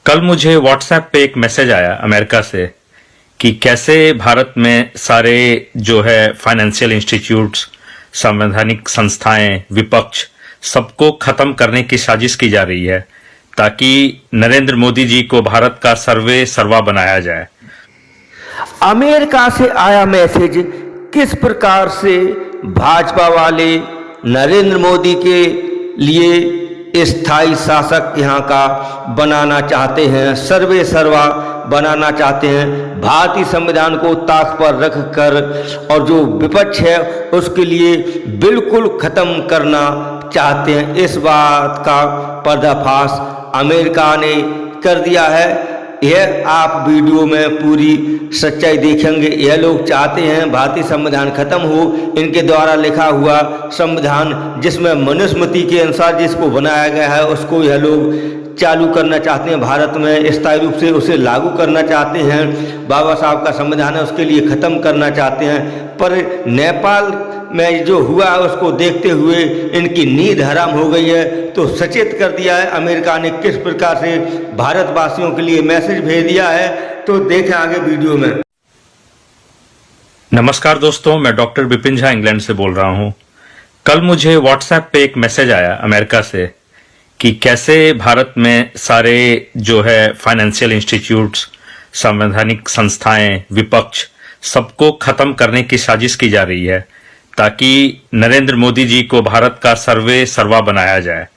कल मुझे व्हाट्सएप पे एक मैसेज आया अमेरिका से कि कैसे भारत में सारे जो है फाइनेंशियल इंस्टीट्यूट्स, संवैधानिक संस्थाएं, विपक्ष सबको खत्म करने की साजिश की जा रही है ताकि नरेंद्र मोदी जी को भारत का सर्वे सर्वा बनाया जाए। अमेरिका से आया मैसेज किस प्रकार से भाजपा वाले नरेंद्र मोदी के लिए स्थायी शासक यहाँ का बनाना चाहते हैं, सर्वे सर्वा बनाना चाहते हैं, भारतीय संविधान को ताक पर रख कर और जो विपक्ष है उसके लिए बिल्कुल खत्म करना चाहते हैं। इस बात का पर्दाफाश अमेरिका ने कर दिया है। यह आप वीडियो में पूरी सच्चाई देखेंगे। यह लोग चाहते हैं भारतीय संविधान खत्म हो, इनके द्वारा लिखा हुआ संविधान जिसमें मनुस्मृति के अनुसार जिसको बनाया गया है उसको यह लोग चालू करना चाहते हैं, भारत में स्थायी रूप से उसे लागू करना चाहते हैं। बाबा साहब का संविधान है उसके लिए ख़त्म करना चाहते हैं। पर नेपाल में जो हुआ है उसको देखते हुए इनकी नींद हराम हो गई है। तो सचेत कर दिया है अमेरिका ने किस प्रकार से भारतवासियों के लिए मैसेज भेज दिया है। तो देखें आगे वीडियो में। नमस्कार दोस्तों, मैं डॉक्टर विपिन झा इंग्लैंड से बोल रहा हूं। कल मुझे व्हाट्सएप पे एक मैसेज आया अमेरिका से कि कैसे भारत में सारे जो है फाइनेंशियल इंस्टीट्यूट्स, संवैधानिक संस्थाएं, विपक्ष सबको खत्म करने की साजिश की जा रही है ताकि नरेंद्र मोदी जी को भारत का सर्वे सर्वा बनाया जाए।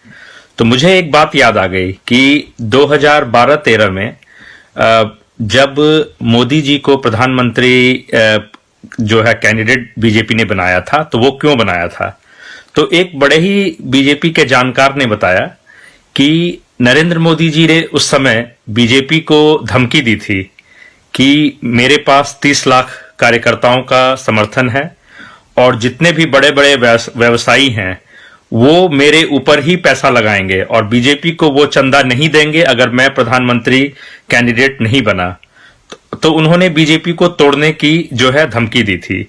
तो मुझे एक बात याद आ गई कि 2012-13 में जब मोदी जी को प्रधानमंत्री जो है कैंडिडेट बीजेपी ने बनाया था, तो वो क्यों बनाया था। तो एक बड़े ही बीजेपी के जानकार ने बताया कि नरेंद्र मोदी जी ने उस समय बीजेपी को धमकी दी थी कि मेरे पास 30 लाख कार्यकर्ताओं का समर्थन है और जितने भी बड़े बड़े व्यवसायी हैं वो मेरे ऊपर ही पैसा लगाएंगे और बीजेपी को वो चंदा नहीं देंगे अगर मैं प्रधानमंत्री कैंडिडेट नहीं बना। तो उन्होंने बीजेपी को तोड़ने की जो है धमकी दी थी।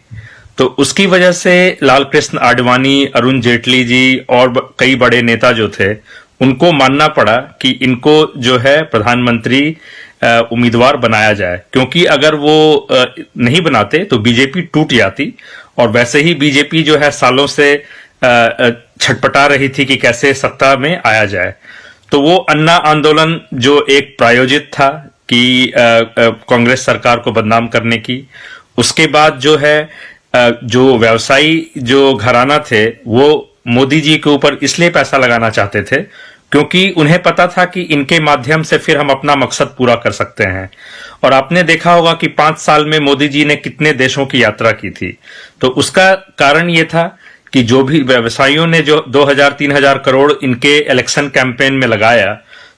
तो उसकी वजह से लाल कृष्ण आडवाणी, अरुण जेटली जी और कई बड़े नेता जो थे उनको मानना पड़ा कि इनको जो है प्रधानमंत्री उम्मीदवार बनाया जाए, क्योंकि अगर वो नहीं बनाते तो बीजेपी टूट जाती। और वैसे ही बीजेपी जो है सालों से छटपटा रही थी कि कैसे सत्ता में आया जाए। तो वो अन्ना आंदोलन जो एक प्रायोजित था कि कांग्रेस सरकार को बदनाम करने की, उसके बाद जो है जो व्यवसायी जो घराना थे वो मोदी जी के ऊपर इसलिए पैसा लगाना चाहते थे क्योंकि उन्हें पता था कि इनके माध्यम से फिर हम अपना मकसद पूरा कर सकते हैं। और आपने देखा होगा कि 5 साल में मोदी जी ने कितने देशों की यात्रा की थी। तो उसका कारण ये था कि जो भी व्यवसायियों ने जो 2000-3000 करोड़ इनके इलेक्शन कैंपेन में लगाया,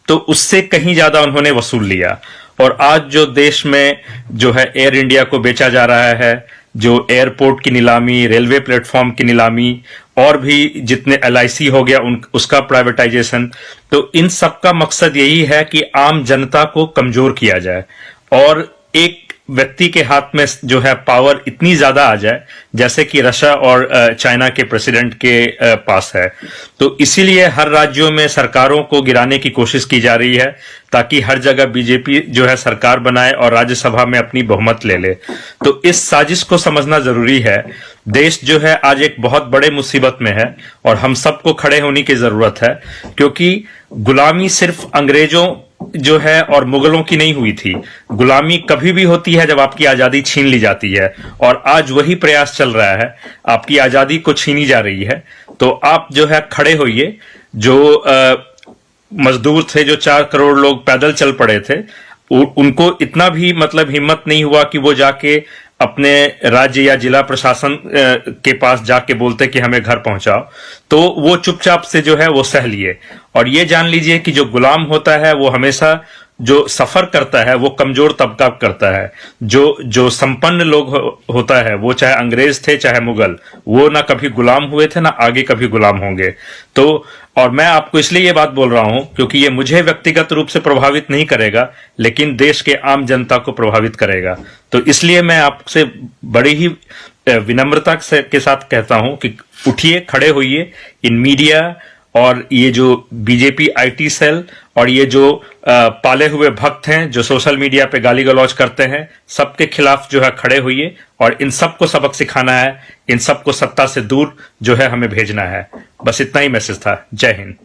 तो उससे कहीं ज्यादा उन्होंने वसूल लिया। और आज जो देश में जो है एयर इंडिया को बेचा जा रहा है, जो एयरपोर्ट की नीलामी, रेलवे प्लेटफॉर्म की नीलामी और भी जितने LIC हो गया उसका प्राइवेटाइजेशन, तो इन सब का मकसद यही है कि आम जनता को कमजोर किया जाए और एक व्यक्ति के हाथ में जो है पावर इतनी ज्यादा आ जाए जैसे कि रशिया और चाइना के प्रेसिडेंट के पास है। तो इसीलिए हर राज्यों में सरकारों को गिराने की कोशिश की जा रही है ताकि हर जगह बीजेपी जो है सरकार बनाए और राज्यसभा में अपनी बहुमत ले ले। तो इस साजिश को समझना जरूरी है। देश जो है आज एक बहुत बड़े मुसीबत में है और हम सबको खड़े होने की जरूरत है, क्योंकि गुलामी सिर्फ अंग्रेजों जो है और मुगलों की नहीं हुई थी। गुलामी कभी भी होती है जब आपकी आजादी छीन ली जाती है, और आज वही प्रयास चल रहा है, आपकी आजादी को छीनी जा रही है। तो आप जो है खड़े होइए। जो मजदूर थे, जो 4 करोड़ लोग पैदल चल पड़े थे, उनको इतना भी मतलब हिम्मत नहीं हुआ कि वो जाके अपने राज्य या जिला प्रशासन के पास जाके बोलते कि हमें घर पहुंचाओ। तो वो चुपचाप से जो है वो सह लिए। और ये जान लीजिए कि जो गुलाम होता है वो हमेशा जो सफर करता है वो कमजोर तबका करता है। जो संपन्न लोग होता है, वो चाहे अंग्रेज थे चाहे मुगल, वो ना कभी गुलाम हुए थे ना आगे कभी गुलाम होंगे। तो और मैं आपको इसलिए ये बात बोल रहा हूं क्योंकि ये मुझे व्यक्तिगत रूप से प्रभावित नहीं करेगा, लेकिन देश के आम जनता को प्रभावित करेगा। तो इसलिए मैं आपसे बड़ी ही विनम्रता के साथ कहता हूं कि उठिए, खड़े होइए। इन मीडिया और ये जो बीजेपी IT सेल और ये जो पाले हुए भक्त हैं जो सोशल मीडिया पे गाली गलौज करते हैं, सबके खिलाफ जो है खड़े होइए और इन सबको सबक सिखाना है, इन सबको सत्ता से दूर जो है हमें भेजना है। बस इतना ही मैसेज था। जय हिंद।